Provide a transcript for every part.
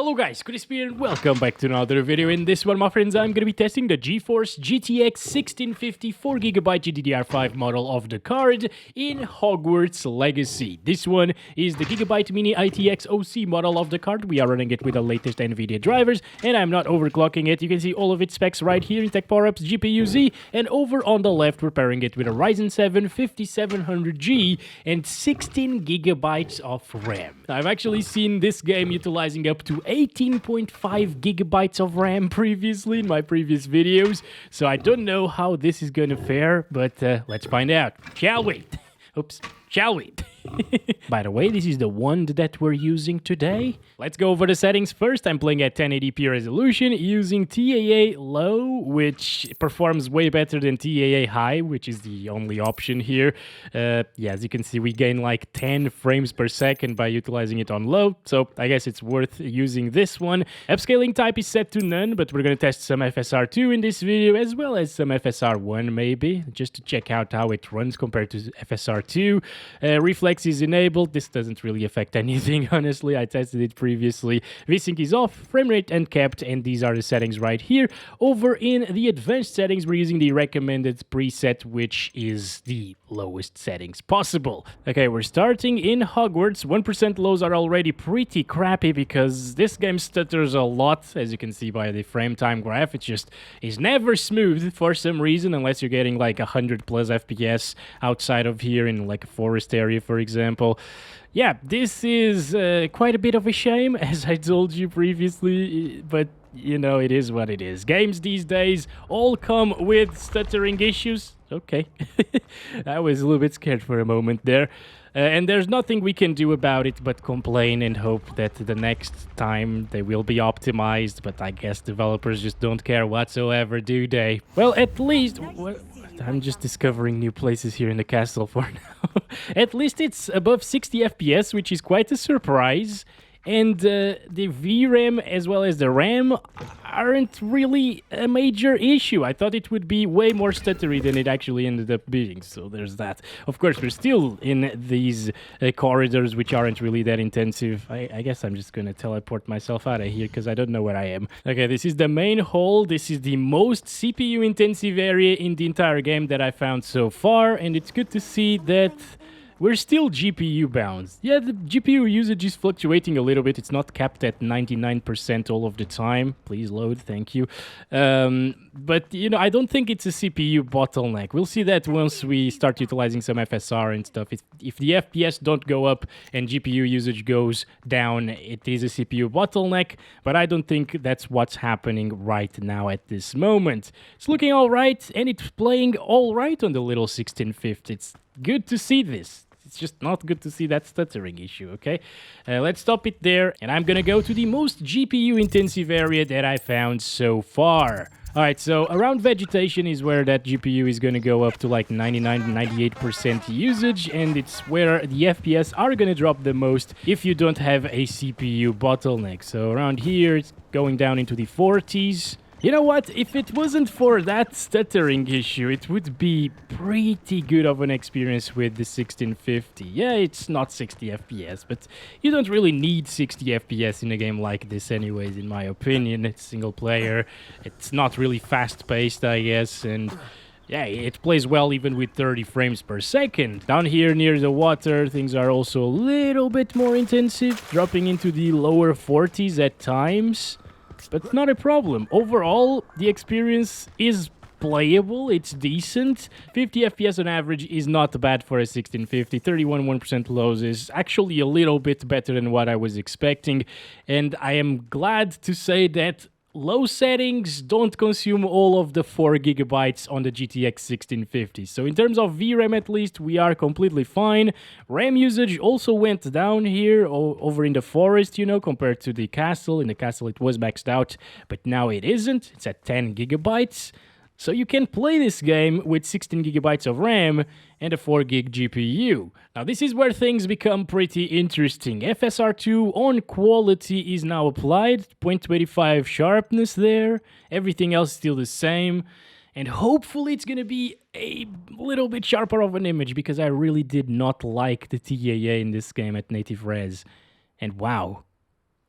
Hello guys, Crispy here and welcome back to another video. In this one, my friends, I'm going to be testing the GeForce GTX 1650 4GB GDDR5 model of the card in Hogwarts Legacy. This one is the Gigabyte Mini ITX OC model of the card. We are running it with the latest Nvidia drivers and I'm not overclocking it. You can see all of its specs right here in Tech Power-Ups GPU-Z, and over on the left we're pairing it with a Ryzen 7 5700G and 16GB of RAM. I've actually seen this game utilizing up to 18.5 gigabytes of RAM previously in my previous videos, so I don't know how this is gonna fare, but let's find out, shall we? Oops, shall we? By the way, this is the one that we're using today. Let's go over the settings first. I'm playing at 1080p resolution using TAA low, which performs way better than TAA high, which is the only option here. Yeah, as you can see, we gain like 10 frames per second by utilizing it on low, so I guess it's worth using this one. Upscaling type is set to none, but we're going to test some FSR2 in this video, as well as some FSR1 maybe, just to check out how it runs compared to FSR2. Reflex is enabled. This doesn't really affect anything, honestly. I tested it previously. VSync is off, frame rate uncapped, and these are the settings right here. Over in the advanced settings, we're using the recommended preset, which is the lowest settings possible. Okay, we're starting in Hogwarts. 1% lows are already pretty crappy because this game stutters a lot, as you can see by the frame time graph. It just is never smooth for some reason, unless you're getting like 100 plus FPS outside of here in like a forest area, for example. Yeah, this is quite a bit of a shame, as I told you previously, but you know, it is what it is. Games these days all come with stuttering issues. Okay, I was a little bit scared for a moment there. And there's nothing we can do about it but complain and hope that the next time they will be optimized, but I guess developers just don't care whatsoever, do they? Well, at least... I'm just discovering new places here in the castle for now. At least it's above 60 FPS, which is quite a surprise. And the VRAM as well as the RAM aren't really a major issue. I thought it would be way more stuttery than it actually ended up being, so there's that. Of course, we're still in these corridors which aren't really that intensive. I guess I'm just going to teleport myself out of here because I don't know where I am. Okay, this is the main hall. This is the most CPU-intensive area in the entire game that I found so far, and it's good to see that we're still GPU bound. Yeah, the GPU usage is fluctuating a little bit. It's not capped at 99% all of the time. Please load, thank you. But, you know, I don't think it's a CPU bottleneck. We'll see that once we start utilizing some FSR and stuff. If the FPS don't go up and GPU usage goes down, it is a CPU bottleneck. But I don't think that's what's happening right now at this moment. It's looking all right, and it's playing all right on the little 1650. It's good to see this. It's just not good to see that stuttering issue, okay? Let's stop it there, and I'm gonna go to the most GPU-intensive area that I found so far. Alright, so around vegetation is where that GPU is gonna go up to like 99-98% usage, and it's where the FPS are gonna drop the most if you don't have a CPU bottleneck. So around here, it's going down into the 40s. You know what, if it wasn't for that stuttering issue, it would be pretty good of an experience with the 1650. Yeah, it's not 60 FPS, but you don't really need 60 FPS in a game like this anyways, in my opinion. It's single player, it's not really fast-paced, I guess, and yeah, it plays well even with 30 frames per second. Down here near the water, things are also a little bit more intensive, dropping into the lower 40s at times. But not a problem. Overall, the experience is playable, it's decent. 50 FPS on average is not bad for a 1650. 31.1% lows is actually a little bit better than what I was expecting. And I am glad to say that low settings don't consume all of the 4 gigabytes on the GTX 1650. So in terms of VRAM at least, we are completely fine. RAM usage also went down here over in the forest, you know, compared to the castle. In the castle it was maxed out, but now it isn't. It's at 10 gigabytes. So you can play this game with 16 gigabytes of RAM and a 4 gig GPU. Now this is where things become pretty interesting. FSR2 on quality is now applied, 0.25 sharpness there, everything else still the same, and hopefully it's gonna be a little bit sharper of an image because I really did not like the TAA in this game at native res. And wow,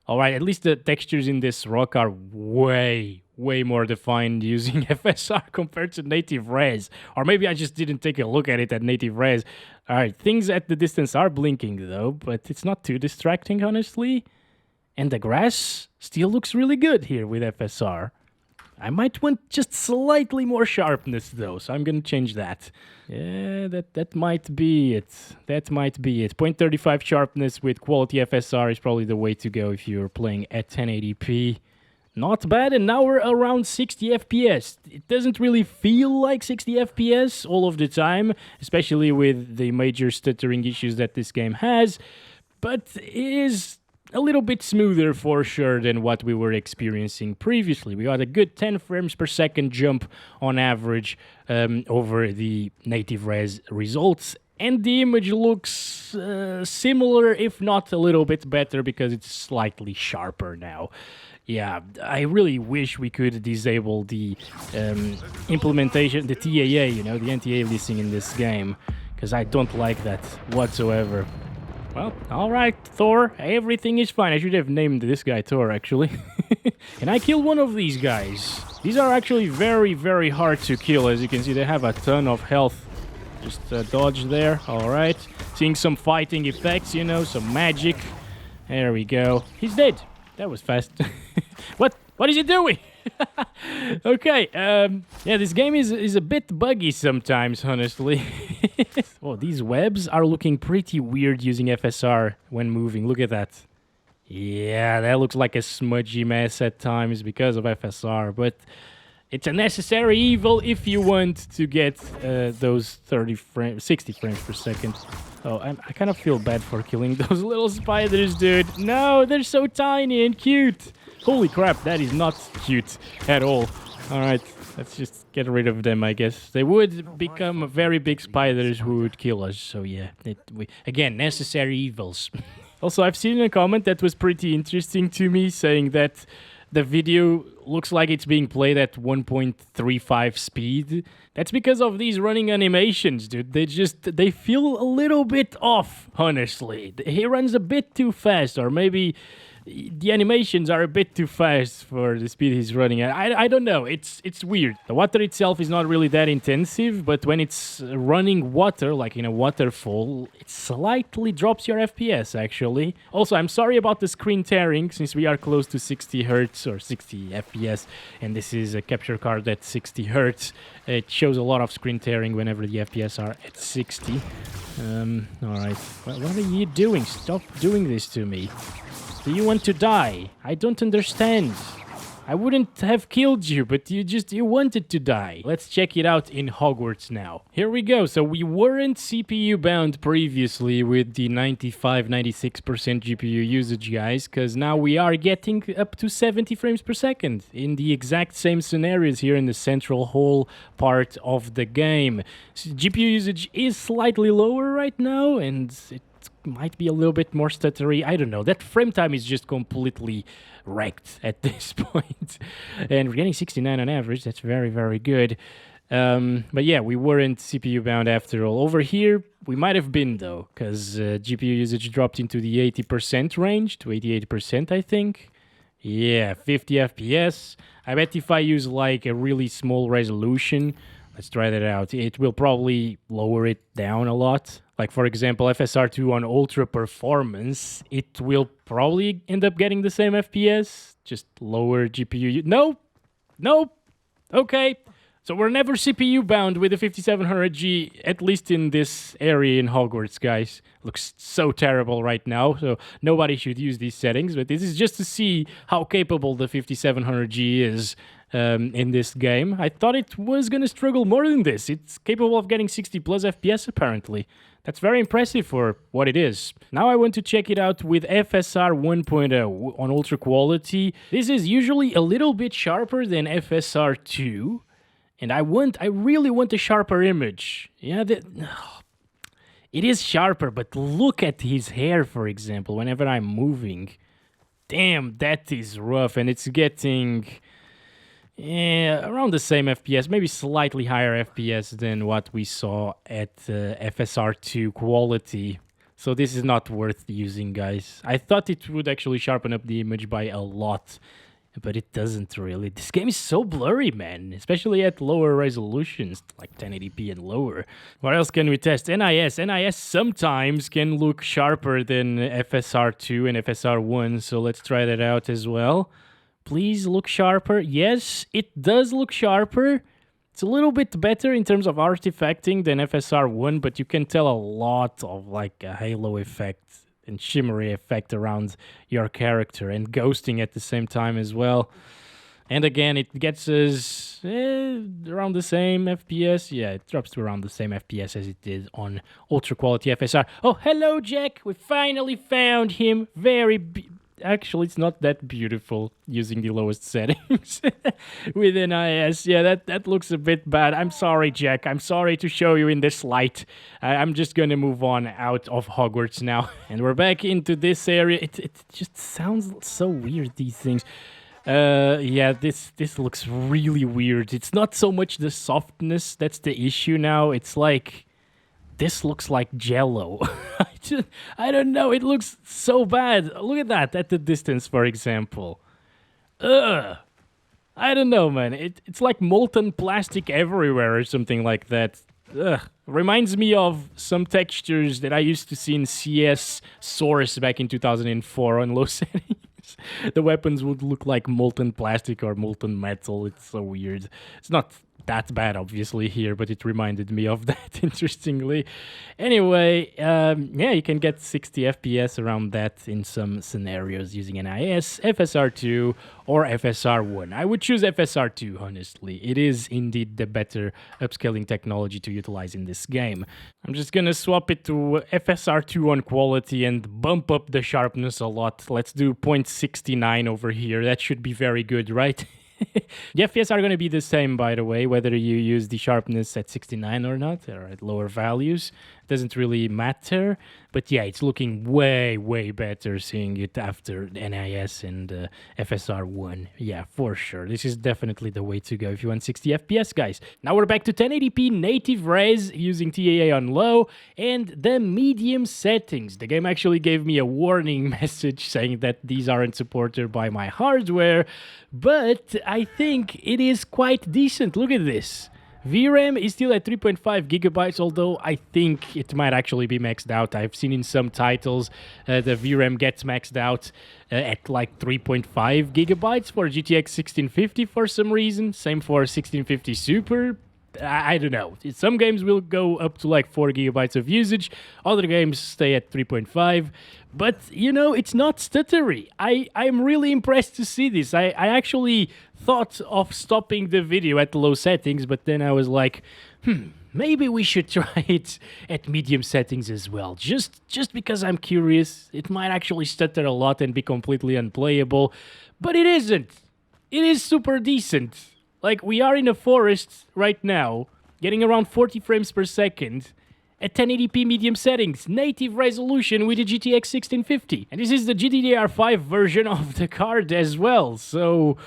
All right, at least the textures in this rock are way more defined using FSR compared to native res. Or maybe I just didn't take a look at it at native res. All right, things at the distance are blinking though, but it's not too distracting, honestly. And the grass still looks really good here with FSR. I might want just slightly more sharpness though, so I'm gonna change that. Yeah, that might be it. That might be it. 0.35 sharpness with quality FSR is probably the way to go if you're playing at 1080p. Not bad, and now we're around 60 FPS. It doesn't really feel like 60 FPS all of the time, especially with the major stuttering issues that this game has, but it is a little bit smoother for sure than what we were experiencing previously. We got a good 10 frames per second jump on average over the native res results, and the image looks similar, if not a little bit better, because it's slightly sharper now. Yeah, I really wish we could disable the implementation, the TAA, you know, the anti-aliasing in this game, because I don't like that whatsoever. Well, alright, Thor, everything is fine. I should have named this guy Thor, actually. Can I kill one of these guys? These are actually very hard to kill. As you can see, they have a ton of health. Just dodge there, alright. Seeing some fighting effects, you know, some magic. There we go. He's dead. That was fast. What is he doing? Okay, yeah, this game is a bit buggy sometimes, honestly. Oh, these webs are looking pretty weird using FSR when moving. Look at that. Yeah, that looks like a smudgy mess at times because of FSR, but it's a necessary evil if you want to get those 60 frames per second. Oh, I kind of feel bad for killing those little spiders, dude. No, they're so tiny and cute. Holy crap, that is not cute at all. Alright, let's just get rid of them, I guess. They would become very big spiders who would kill us, so yeah. Again, necessary evils. Also, I've seen a comment that was pretty interesting to me, saying that the video looks like it's being played at 1.35 speed. That's because of these running animations, dude. They feel a little bit off, honestly. He runs a bit too fast, or maybe the animations are a bit too fast for the speed he's running at. I don't know. It's weird. The water itself is not really that intensive, but when it's running water, like in a waterfall, it slightly drops your FPS, actually. Also, I'm sorry about the screen tearing, since we are close to 60 Hertz or 60 FPS, and this is a capture card at 60 Hertz. It shows a lot of screen tearing whenever the FPS are at 60. Alright. What are you doing? Stop doing this to me. Do you want to die? I don't understand. I wouldn't have killed you, but you wanted to die. Let's check it out in Hogwarts now. Here we go. So we weren't CPU bound previously with the 95-96% GPU usage, guys, because now we are getting up to 70 frames per second in the exact same scenarios here in the central hall part of the game. So GPU usage is slightly lower right now, and it might be a little bit more stuttery. I don't know. That frame time is just completely wrecked at this point. And we're getting 69 on average. That's very good. But yeah, we weren't CPU bound after all. Over here, we might have been though, because GPU usage dropped into the 80% range to 88%, I think. Yeah, 50 FPS. I bet if I use like a really small resolution, let's try that out, it will probably lower it down a lot. Like, for example, FSR2 on Ultra Performance, it will probably end up getting the same FPS, just lower GPU. Nope. Okay. So we're never CPU bound with the 5700G, at least in this area in Hogwarts, guys. Looks so terrible right now, so nobody should use these settings, but this is just to see how capable the 5700G is in this game. I thought it was going to struggle more than this. It's capable of getting 60 plus FPS, apparently. That's very impressive for what it is. Now I want to check it out with FSR 1.0 on Ultra Quality. This is usually a little bit sharper than FSR 2. And I really want a sharper image. Yeah, it is sharper, but look at his hair, for example, whenever I'm moving. Damn, that is rough, and it's getting around the same FPS, maybe slightly higher FPS than what we saw at FSR2 quality. So this is not worth using, guys. I thought it would actually sharpen up the image by a lot, but it doesn't really. This game is so blurry, man, especially at lower resolutions, like 1080p and lower. What else can we test? NIS. NIS sometimes can look sharper than FSR2 and FSR1, so let's try that out as well. Please look sharper. Yes, it does look sharper. It's a little bit better in terms of artifacting than FSR1, but you can tell a lot of like a halo effect and shimmery effect around your character and ghosting at the same time as well. And again, it gets us around the same FPS. Yeah, it drops to around the same FPS as it did on Ultra Quality FSR. Oh, hello, Jack. We finally found him. Actually, it's not that beautiful using the lowest settings with NIS. Yeah, that looks a bit bad. I'm sorry, Jack. I'm sorry to show you in this light. I'm just going to move on out of Hogwarts now. And we're back into this area. It just sounds so weird, these things. Yeah, this looks really weird. It's not so much the softness that's the issue now. It's like... this looks like Jello. I don't know. It looks so bad. Look at that at the distance, for example. Ugh. I don't know, man. It's like molten plastic everywhere or something like that. Ugh. Reminds me of some textures that I used to see in CS Source back in 2004 on low settings. The weapons would look like molten plastic or molten metal. It's so weird. It's not that bad, obviously, here, but it reminded me of that, interestingly. Anyway, yeah, you can get 60 FPS around that in some scenarios using NIS, FSR2, or FSR1. I would choose FSR2, honestly. It is indeed the better upscaling technology to utilize in this game. I'm just gonna swap it to FSR2 on quality and bump up the sharpness a lot. Let's do 0.69 over here. That should be very good, right? The FPS are going to be the same, by the way, whether you use the sharpness at 69 or not, or at lower values. Doesn't really matter. But yeah, it's looking way, way better seeing it after NIS and FSR1. Yeah, for sure. This is definitely the way to go if you want 60 FPS, guys. Now we're back to 1080p native res using TAA on low and the medium settings. The game actually gave me a warning message saying that these aren't supported by my hardware, but I think it is quite decent. Look at this. VRAM is still at 3.5 gigabytes, although I think it might actually be maxed out. I've seen in some titles the VRAM gets maxed out at like 3.5 gigabytes for GTX 1650 for some reason. Same for 1650 Super. I don't know. Some games will go up to like 4 gigabytes of usage. Other games stay at 3.5. But, you know, it's not stuttery. I'm really impressed to see this. I actually thought of stopping the video at low settings, but then I was like, maybe we should try it at medium settings as well. Just because I'm curious. It might actually stutter a lot and be completely unplayable. But it isn't. It is super decent. Like, we are in a forest right now, getting around 40 frames per second at 1080p medium settings, native resolution with the GTX 1650. And this is the GDDR5 version of the card as well, so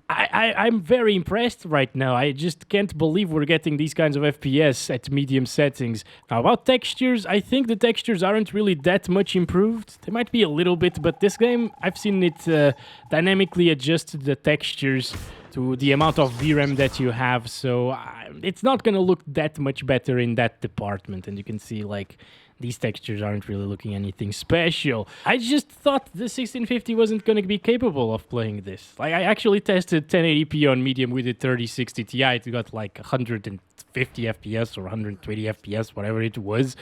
I'm very impressed right now. I just can't believe we're getting these kinds of FPS at medium settings. Now, about textures, I think the textures aren't really that much improved. They might be a little bit, but this game, I've seen it dynamically adjust the textures to the amount of VRAM that you have, so it's not gonna look that much better in that department. And you can see, like, these textures aren't really looking anything special. I just thought the 1650 wasn't gonna be capable of playing this. Like, I actually tested 1080p on medium with the 3060 Ti. It got like 150 FPS or 120 FPS, whatever it was.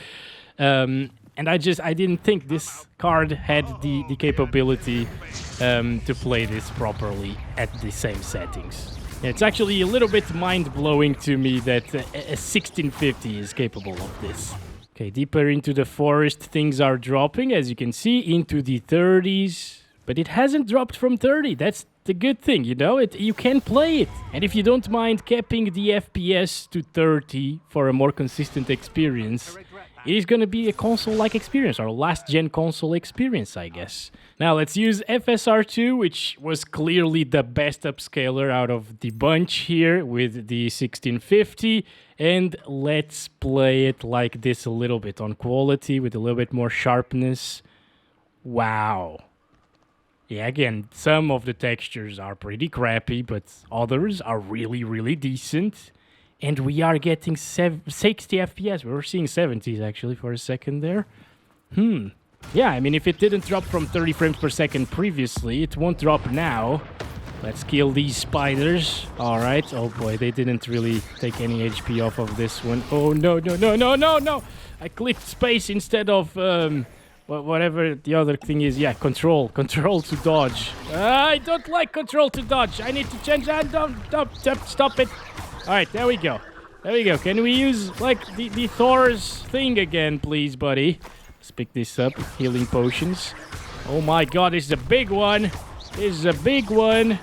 And I didn't think this card had the capability to play this properly at the same settings. It's actually a little bit mind-blowing to me that a 1650 is capable of this. Okay, deeper into the forest, things are dropping, as you can see, into the 30s. But it hasn't dropped from 30. That's the good thing, you know? You can play it. And if you don't mind capping the FPS to 30 for a more consistent experience, it is going to be a console-like experience, or last-gen console experience, I guess. Now, let's use FSR2, which was clearly the best upscaler out of the bunch here with the 1650. And let's play it like this a little bit on quality with a little bit more sharpness. Wow. Yeah, again, some of the textures are pretty crappy, but others are really, really decent. And we are getting 60 FPS. We were seeing 70s actually for a second there. Yeah, I mean, if it didn't drop from 30 frames per second previously, it won't drop now. Let's kill these spiders. All right. Oh boy, they didn't really take any HP off of this one. Oh no, no, no, no, no, no! I clicked space instead of whatever the other thing is. Yeah, control to dodge. I don't like control to dodge. I need to change that. Don't, stop it. All right, there we go. There we go. Can we use like the Thor's thing again, please, buddy? Let's pick this up. Healing potions. Oh my God, this is a big one. This is a big one.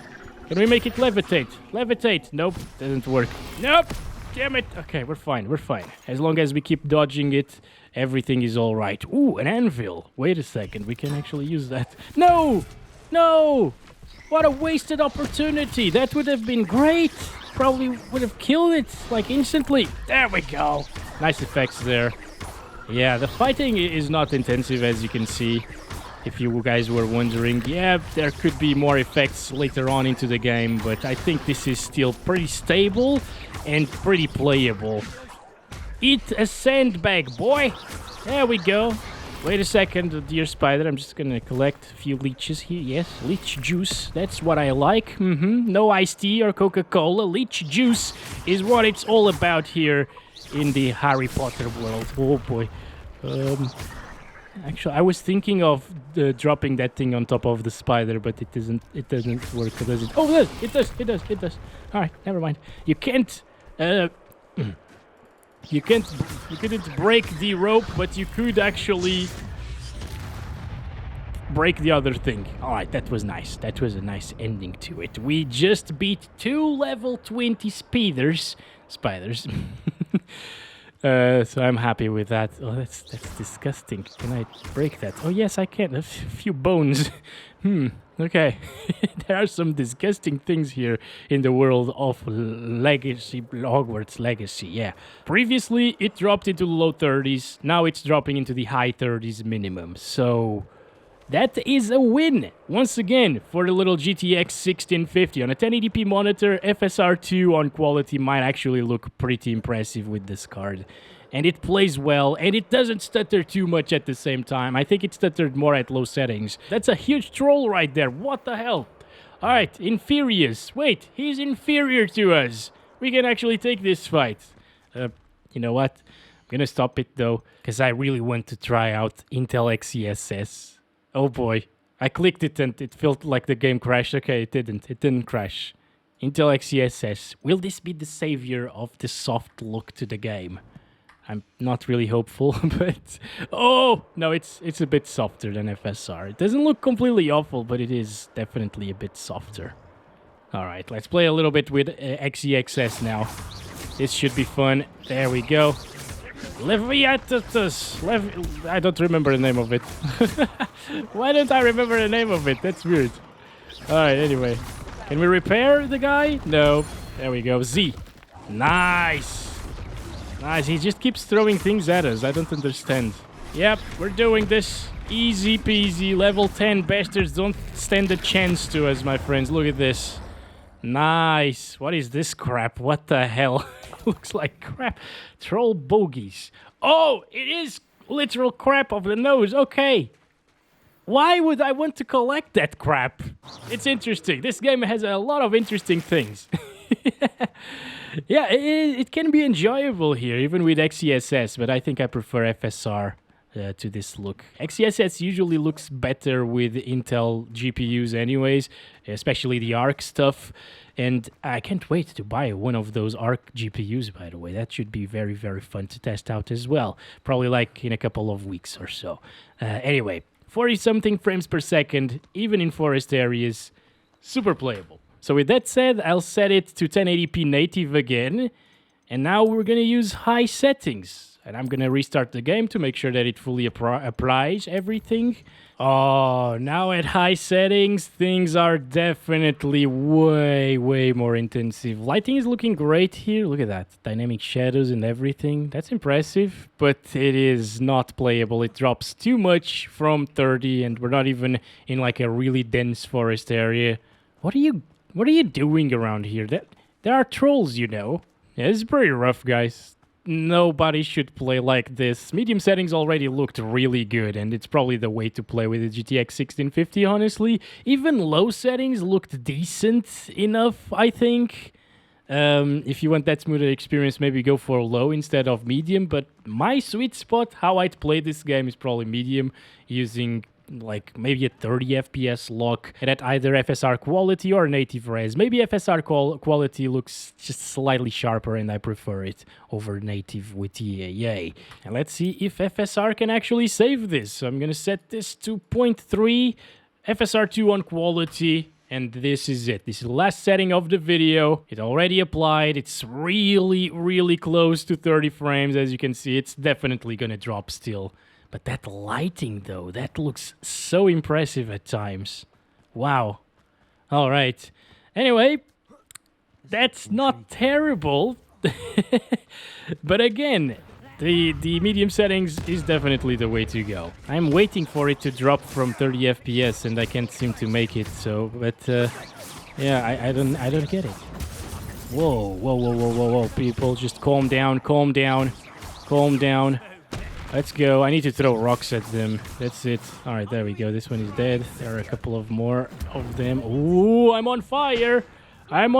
Can we make it levitate? Levitate. Nope, doesn't work. Nope. Damn it. Okay, we're fine. We're fine. As long as we keep dodging it, everything is all right. Ooh, an anvil. Wait a second. We can actually use that. No! No! What a wasted opportunity. That would have been great. Probably would have killed it, like, instantly. There we go. Nice effects there. Yeah, the fighting is not intensive, as you can see. If you guys were wondering, yeah, there could be more effects later on into the game, but I think this is still pretty stable and pretty playable. Eat a sandbag, boy! There we go. Wait a second, dear spider. I'm just gonna collect a few leeches here. Yes, leech juice. That's what I like. No iced tea or Coca-Cola. Leech juice is what it's all about here in the Harry Potter world. Oh boy. Actually, I was thinking of dropping that thing on top of the spider, but it doesn't work, does it? Oh, it does. All right, never mind. You can't, you couldn't break the rope, but you could actually break the other thing. All right, that was nice. That was a nice ending to it. We just beat 2 level 20 spiders. So I'm happy with that. Oh, that's disgusting. Can I break that? Oh, yes, I can. A few bones. Okay. There are some disgusting things here in the world of Legacy, Hogwarts Legacy, yeah. Previously, it dropped into the low 30s. Now it's dropping into the high 30s minimum. So that is a win, once again, for the little GTX 1650. On a 1080p monitor, FSR2 on quality might actually look pretty impressive with this card. And it plays well, and it doesn't stutter too much at the same time. I think it stuttered more at low settings. That's a huge troll right there. What the hell? Alright, Inferius. Wait, he's inferior to us. We can actually take this fight. You know what? I'm gonna stop it, though, because I really want to try out Intel XeSS. Oh boy, I clicked it and it felt like the game crashed. Okay, it didn't crash. Intel XeSS. Will this be the savior of the soft look to the game? I'm not really hopeful, but... Oh! No, it's a bit softer than FSR. It doesn't look completely awful, but it is definitely a bit softer. Alright, let's play a little bit with XeSS now. This should be fun. There we go. Leviathatus. I don't remember the name of it. Why don't I remember the name of it? That's weird. Alright, anyway. Can we repair the guy? No. There we go. Z. Nice. Nice. He just keeps throwing things at us. I don't understand. Yep, we're doing this. Easy peasy. Level 10 bastards don't stand a chance to us, my friends. Look at this. Nice. What is this crap? What the hell? Looks like crap. Troll bogies. Oh, it is literal crap of the nose. Okay. Why would I want to collect that crap? It's interesting. This game has a lot of interesting things. Yeah, it can be enjoyable here, even with XeSS, but I think I prefer FSR to this look. XeSS usually looks better with Intel GPUs anyways, especially the ARC stuff. And I can't wait to buy one of those ARC GPUs, by the way. That should be very, very fun to test out as well. Probably like in a couple of weeks or so. Anyway, 40-something frames per second, even in forest areas, super playable. So with that said, I'll set it to 1080p native again. And now we're going to use high settings. And I'm gonna restart the game to make sure that it fully applies everything. Oh, now at high settings, things are definitely way more intensive. Lighting is looking great here. Look at that. Dynamic shadows and everything. That's impressive, but it is not playable. It drops too much from 30, and we're not even in like a really dense forest area. What are you doing around here? There are trolls, you know. Yeah, this is pretty rough, guys. Nobody should play like this. Medium settings already looked really good, and it's probably the way to play with the GTX 1650, honestly. Even low settings looked decent enough, I think. If you want that smoother experience, maybe go for low instead of medium, but my sweet spot, how I'd play this game, is probably medium, using like maybe a 30 FPS lock at either FSR quality or native res. Maybe FSR quality looks just slightly sharper and I prefer it over native with EAA. And let's see if FSR can actually save this. So I'm gonna set this to 0.3, FSR2 on quality, and this is it. This is the last setting of the video. It already applied. It's really close to 30 frames. As you can see, it's definitely gonna drop still. But that lighting, though, that looks so impressive at times. Wow. All right. Anyway, that's not terrible. But again, the medium settings is definitely the way to go. I'm waiting for it to drop from 30 FPS, and I can't seem to make it. So, but yeah, I don't get it. Whoa, people, just calm down. Let's go. I need to throw rocks at them. That's it. All right, there we go. This one is dead. There are a couple of more of them. Ooh, I'm on fire. Let's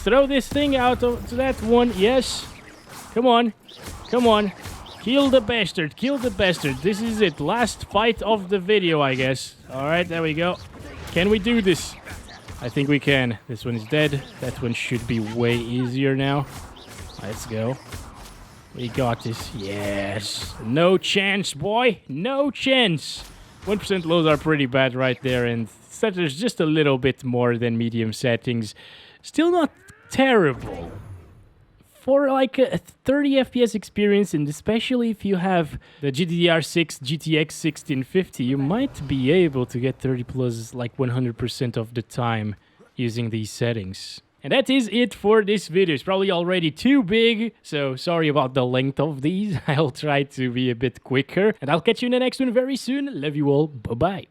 throw this thing out to that one. Yes. Come on. Kill the bastard. This is it. Last fight of the video, I guess. All right, there we go. Can we do this? I think we can. This one is dead. That one should be way easier now. Let's go. We got this. Yes. No chance, boy. No chance. 1% lows are pretty bad right there, and there's just a little bit more than medium settings. Still not terrible. For like a 30 FPS experience, and especially if you have the GDDR6 GTX 1650, you might be able to get 30 plus like 100% of the time using these settings. And that is it for this video. It's probably already too big, so sorry about the length of these. I'll try to be a bit quicker, and I'll catch you in the next one very soon. Love you all. Bye-bye.